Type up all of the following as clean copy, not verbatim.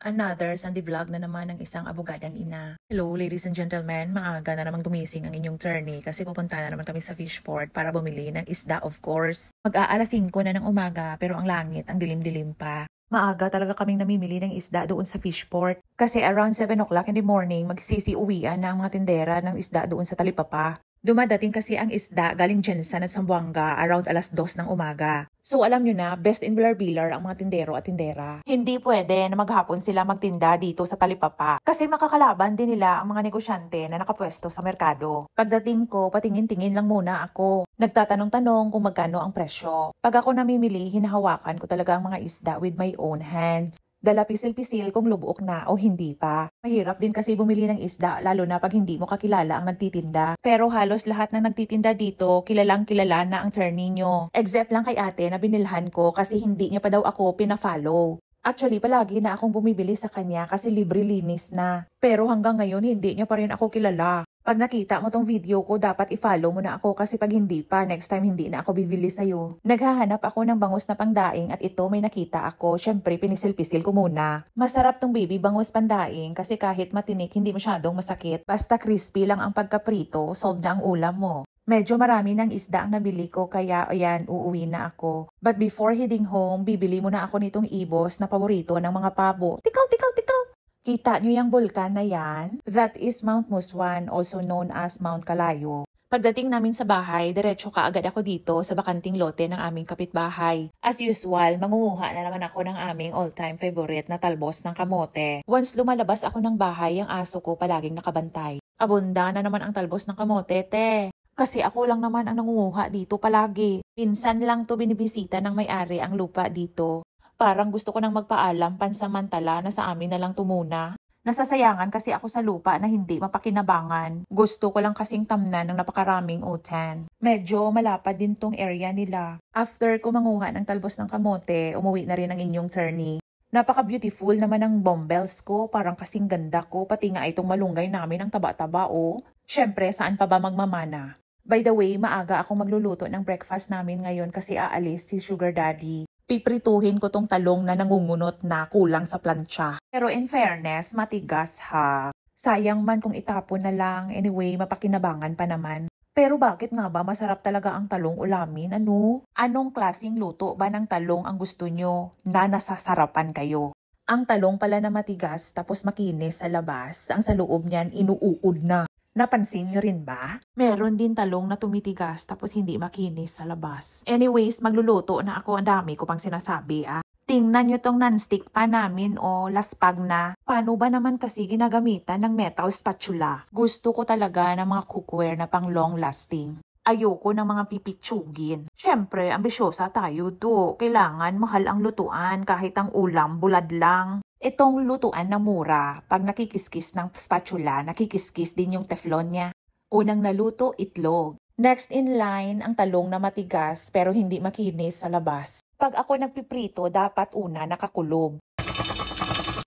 Another Sunday vlog na naman ng isang abogadang ina. Hello ladies and gentlemen, maaga na naman gumising ang inyong journey kasi pupunta na naman kami sa fishport para bumili ng isda of course. Mag-aalas 5 na ng umaga pero ang langit ang dilim-dilim pa. Maaga talaga kaming namimili ng isda doon sa fishport kasi around 7 o'clock in the morning magsisiuwian na ang mga tindera ng isda doon sa Talipapa. Dumadating kasi ang isda galing Jensen at Zamboanga around alas 2 ng umaga. So alam nyo na, best in Bilar ang mga tindero at tindera. Hindi pwede na maghapon sila magtinda dito sa Talipapa kasi makakalaban din nila ang mga negosyante na nakapwesto sa merkado. Pagdating ko, patingin-tingin lang muna ako. Nagtatanong-tanong kung magkano ang presyo. Pag ako namimili, hinahawakan ko talaga ang mga isda with my own hands. Dala pisil-pisil kung lubok na o hindi pa. Mahirap din kasi bumili ng isda lalo na pag hindi mo kakilala ang nagtitinda. Pero halos lahat ng nagtitinda dito kilalang kilala na ang turning nyo. Except lang kay ate na binilhan ko kasi hindi niya pa daw ako pina-follow. Actually, palagi na akong bumibili sa kanya kasi libre linis na. Pero hanggang ngayon hindi niya pa rin ako kilala. Pag nakita mo tong video ko, dapat i-follow mo na ako kasi pag hindi pa, next time hindi na ako bibili sa'yo. Naghahanap ako ng bangus na pangdaing at ito may nakita ako. Syempre, pinisil-pisil ko muna. Masarap tong baby bangus pandaing kasi kahit matinik, hindi masyadong masakit. Basta crispy lang ang pagkaprito, solve na ang ulam mo. Medyo marami ng isda ang nabili ko kaya ayan, uuwi na ako. But before heading home, bibili muna ako nitong ibos na paborito ng mga pabo. Tikaw, tikaw, tikaw! Kita nyo yung bulkan na yan? That is Mount Muswan, also known as Mount Kalayo. Pagdating namin sa bahay, diretso kaagad ako dito sa bakanting lote ng aming kapitbahay. As usual, mangunguha na naman ako ng aming all-time favorite na talbos ng kamote. Once lumalabas ako ng bahay, ang aso ko palaging nakabantay. Abunda na naman ang talbos ng kamote, te. Kasi ako lang naman ang nangunguha dito palagi. Minsan lang to binibisita ng may-ari ang lupa dito. Parang gusto ko nang magpaalam pansamantala na sa amin na lang tumuna. Nasasayangan kasi ako sa lupa na hindi mapakinabangan. Gusto ko lang kasing tamnan ng napakaraming utan. Medyo malapad din tong area nila. After ko manguha ng talbos ng kamote, umuwi na rin ang inyong turny. Napaka-beautiful naman ang bombels ko, parang kasing ganda ko, pati nga itong malunggay namin ang taba-taba oh. Syempre, saan pa ba magmamana? By the way, maaga akong magluluto ng breakfast namin ngayon kasi aalis si Sugar Daddy. Piprituhin ko tong talong na nangungunot na kulang sa plancha. Pero in fairness, matigas ha. Sayang man kung itapon na lang, anyway, mapakinabangan pa naman. Pero bakit nga ba masarap talaga ang talong ulamin, ano? Anong klaseng luto ba ng talong ang gusto nyo na nasasarapan kayo? Ang talong pala na matigas tapos makinis sa labas, ang sa loob niyan inuuod na. Napansin nyo rin ba? Meron din talong na tumitigas tapos hindi makinis sa labas. Anyways, magluluto na ako. Ang dami ko pang sinasabi ah. Tingnan nyo tong non-stick pa namin o laspag na. Paano ba naman kasi ginagamitan ng metal spatula? Gusto ko talaga ng mga cookware na pang long lasting. Ayoko ng mga pipitsugin. Siyempre, ambisyosa tayo do. Kailangan mahal ang lutuan kahit ang ulam bulad lang. Itong lutuan na mura, pag nakikiskis ng spatula, nakikiskis din yung teflon niya. Unang naluto, itlog. Next in line, ang talong na matigas pero hindi makinis sa labas. Pag ako nagpiprito, dapat una nakakulob.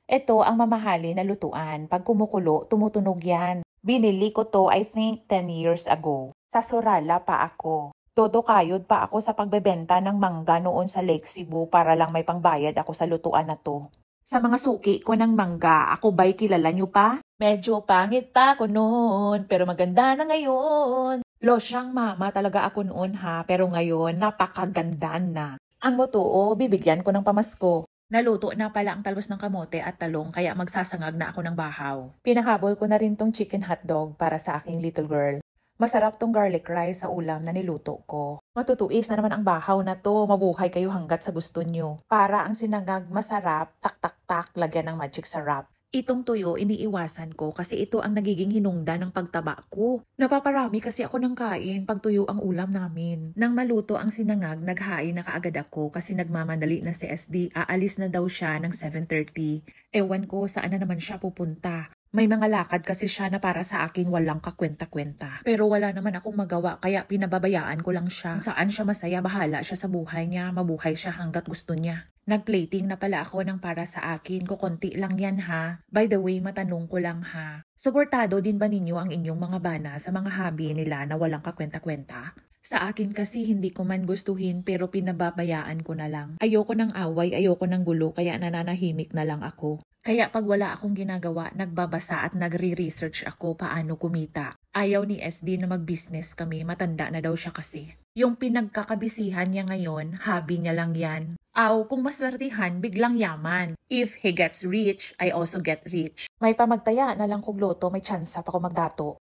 Ito ang mamahali na lutuan. Pag kumukulo, tumutunog yan. Binili ko to I think 10 years ago. Sa Sorala pa ako. Todo kayod pa ako sa pagbebenta ng mangga noon sa Lake Cebu para lang may pangbayad ako sa lutuan na to. Sa mga suki ko ng mangga, ako ba'y kilala nyo pa? Medyo pangit pa ako noon, pero maganda na ngayon. Losyang mama talaga ako noon ha, pero ngayon napakaganda na. Ang motoo, bibigyan ko ng pamasko. Naluto na pala ang talbos ng kamote at talong kaya magsasangag na ako ng bahaw. Pinakabol ko na rin tong chicken hotdog para sa aking little girl. Masarap tong garlic rice sa ulam na niluto ko. Matutuis na naman ang bahaw na to. Mabuhay kayo hanggat sa gusto nyo. Para ang sinangag masarap, tak-tak-tak, lagyan ng magic sarap. Itong tuyo, iniiwasan ko kasi ito ang nagiging hinungda ng pagtaba ko. Napaparami kasi ako ng kain pag tuyo ang ulam namin. Nang maluto ang sinangag, naghain na kaagad ako kasi nagmamadali na si SD. Aalis na daw siya ng 7:30. Ewan ko saan na naman siya pupunta. May mga lakad kasi siya na para sa akin walang kakwenta-kwenta. Pero wala naman akong magawa kaya pinababayaan ko lang siya. Saan siya masaya, bahala siya sa buhay niya. Mabuhay siya hanggat gusto niya. Nag-plating na pala ako ng para sa akin. Kukunti lang yan ha. By the way, matanong ko lang ha. Suportado din ba ninyo ang inyong mga bana sa mga hobby nila na walang kakwenta-kwenta? Sa akin kasi hindi ko man gustuhin pero pinababayaan ko na lang. Ayoko ng away, ayoko ng gulo kaya nananahimik na lang ako. Kaya pag wala akong ginagawa, nagbabasa at nagre-research ako paano kumita. Ayaw ni SD na mag-business kami, matanda na daw siya kasi. Yung pinagkakabisihan niya ngayon, hobby niya lang yan. Aw, kung maswertihan, biglang yaman. If he gets rich, I also get rich. May pamagtaya na lang kung loto, may tsansa pa ako magdato.